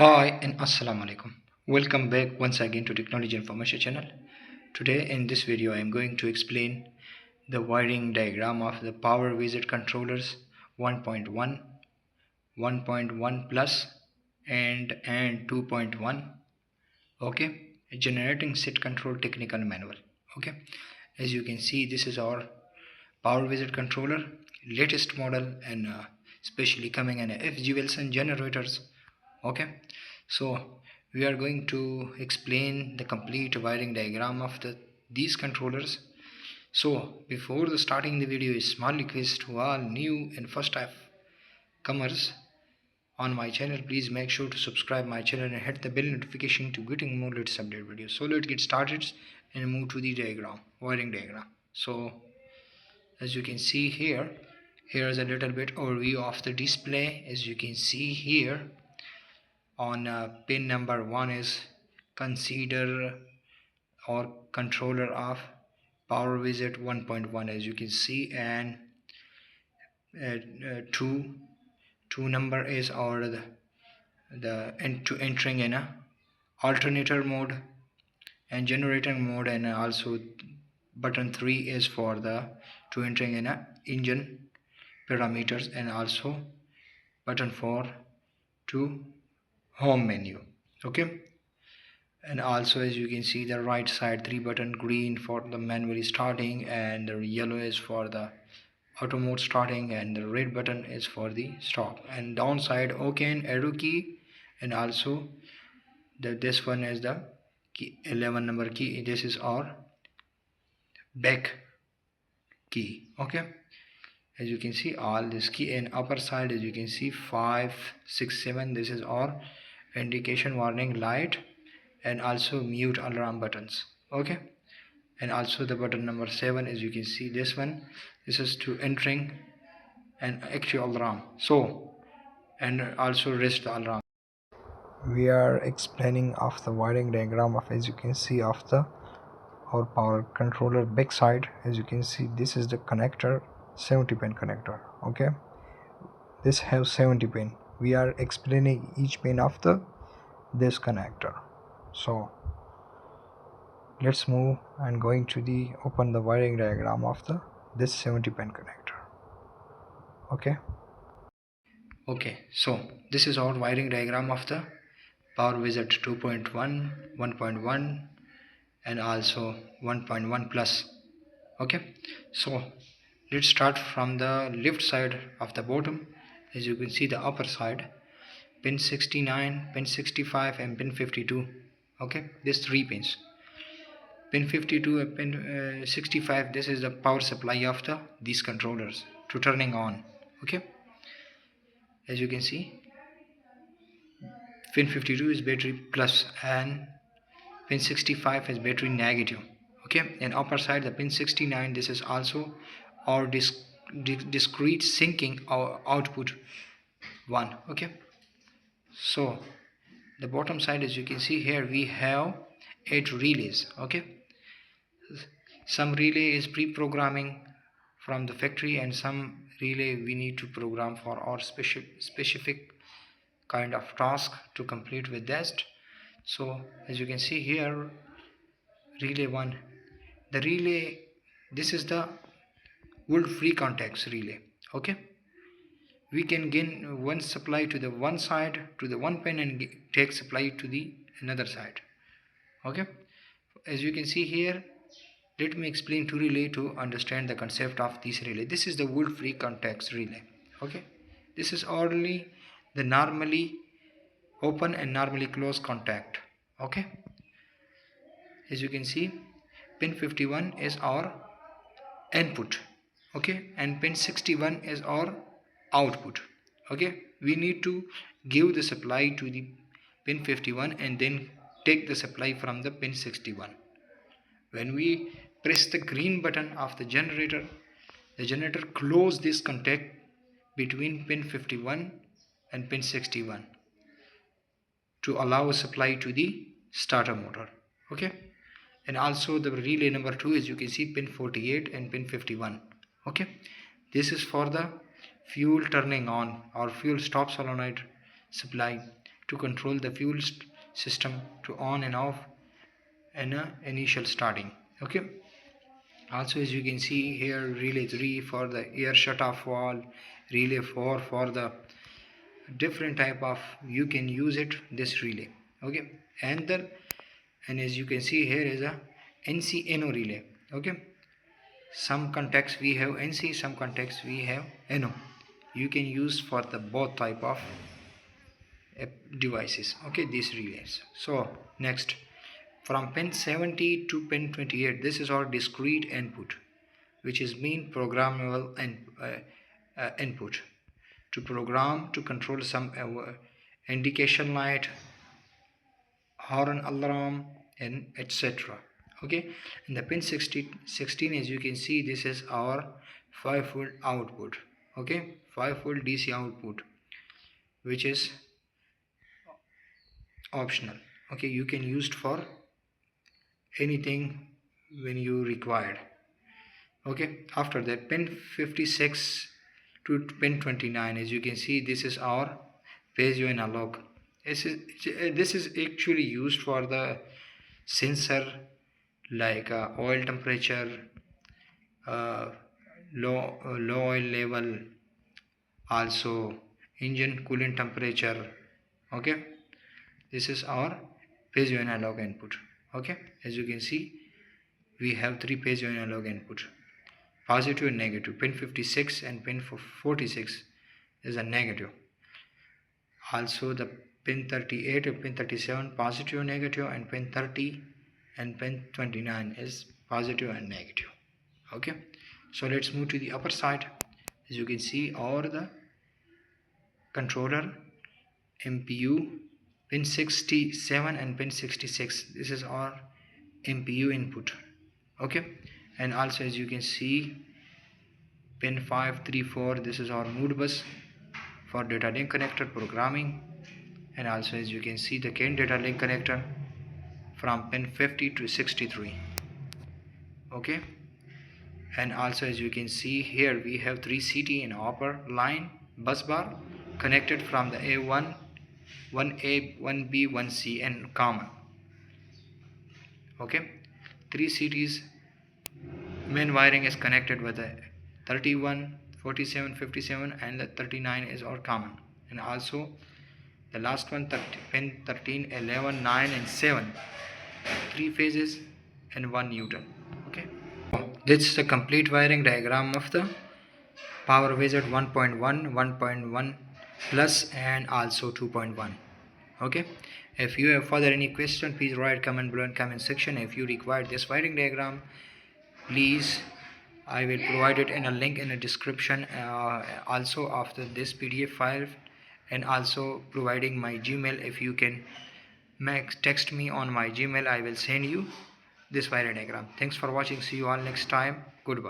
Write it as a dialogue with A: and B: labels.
A: Hi and Assalamu alaikum. Welcome back once again to Technology Information channel. Today in this video I am going to explain the wiring diagram of the Powerwizard controllers 1.1, 1.1 plus and 2.1. Okay, generating set control technical manual. Okay, as you can see, this is our Powerwizard controller, latest model, and especially coming in FG Wilson generators. Okay, so we are going to explain the complete wiring diagram of these controllers. So before the starting the video, a small request to all new and first time comers on my channel. Please make sure to subscribe my channel and hit the bell notification to getting more latest update videos. So let's get started and move to the diagram, wiring diagram. So as you can see here is a little bit overview of the display. As you can see here on pin number 1 is consider or controller of Powerwizard 1.1, as you can see, and 2 number is or entering in a alternator mode and generator mode, and also button 3 is for the to entering in a engine parameters, and also button 4 to home menu. Okay, and also as you can see the right side 3 button, green for the manually starting, and the yellow is for the auto mode starting, and the red button is for the stop, and downside OK and arrow key, and also this one is the key 11 number key. This is our back key. Okay, as you can see all this key, and upper side as you can see 5 6 7, this is our indication warning light, and also mute alarm buttons. Okay, and also the button number 7, as you can see this one, this is to entering an actual alarm, so and also rest the alarm. We are explaining of the wiring diagram of, as you can see, of the our power controller back side. As you can see, this is the connector, 70 pin connector. Okay, this has 70 pin. We are explaining each pin of this connector. So let's move and going to the open the wiring diagram of this 70 pin connector. Okay, so this is our wiring diagram of the Powerwizard 2.1, 1.1, and also 1.1 plus. Okay, so let's start from the left side of the bottom. As you can see the upper side, pin 69, pin 65, and pin 52. Okay, these 3 pins. Pin 52 and pin 65, this is the power supply of these controllers to turning on. Okay, as you can see pin 52 is battery plus and pin 65 is battery negative. Okay, and upper side the pin 69, this is also our discrete syncing our output 1. Okay, so the bottom side, as you can see here, we have 8 relays. Okay, some relay is pre-programming from the factory, and some relay we need to program for our specific kind of task to complete with that. So as you can see here, relay 1, the relay, this is the wood free contacts relay. Okay, we can gain one supply to the one side to the one pin and take supply to the another side. Okay, as you can see here, let me explain two relay to understand the concept of this relay. This is the wood free contacts relay. Okay, this is only the normally open and normally closed contact. Okay, as you can see pin 51 is our input. Okay, and pin 61 is our output. Okay, we need to give the supply to the pin 51 and then take the supply from the pin 61. When we press the green button of the generator close this contact between pin 51 and pin 61 to allow a supply to the starter motor. Okay, and also the relay number 2, as you can see pin 48 and pin 51. Okay, this is for the fuel turning on or fuel stop solenoid supply to control the fuel system to on and off and initial starting. Okay, also as you can see here, relay 3 for the air shutoff valve, relay 4 for the different type of, you can use it this relay. Okay, and as you can see here is a NC-NO relay. Okay, some contacts we have NC, some contacts we have NO. You can use for the both type of devices. Okay, these relays. So next, from pin 70 to pin 28, this is our discrete input, which is mean programmable input to program to control some indication light, horn alarm, and etc. Okay, and the pin 16, as you can see, this is our 5-volt output. Okay, 5-volt DC output, which is optional. Okay, you can use it for anything when you required. Okay, after that, pin 56 to pin 29, as you can see, this is our piezo analog. This is actually used for the sensor like oil temperature, low oil level, also engine coolant temperature. Okay, this is our piezo analog input. Okay, as you can see, we have 3 piezo analog input, positive and negative. Pin 56 and pin 46 is a negative. Also the pin 38 and pin 37 positive and negative, and pin 30 and pin 29 is positive and negative. Okay, so let's move to the upper side. As you can see, all the controller, MPU, pin 67 and pin 66, this is our MPU input. Okay, and also as you can see, pin 534, this is our mood bus for data link connector programming. And also as you can see, the CAN data link connector from pin 50 to 63. Okay, and also as you can see here, we have 3 CT in upper line bus bar connected from the A1, 1A, 1B, 1C and common. Okay, 3 CTs. Main wiring is connected with the 31, 47, 57 and the 39 is all common. And also the last one, pin 13, 11, 9 and 7, 3 phases and 1 Newton. Okay, this is the complete wiring diagram of the Powerwizard 1.1, 1.1 plus and also 2.1. Okay, if you have further any question, please write comment below in comment section. If you require this wiring diagram, please, I will provide it in a link in the description, also after this PDF file, and also providing my Gmail. If you can text me on my Gmail, I will send you this wiring diagram. Thanks for watching. See you all next time. Goodbye.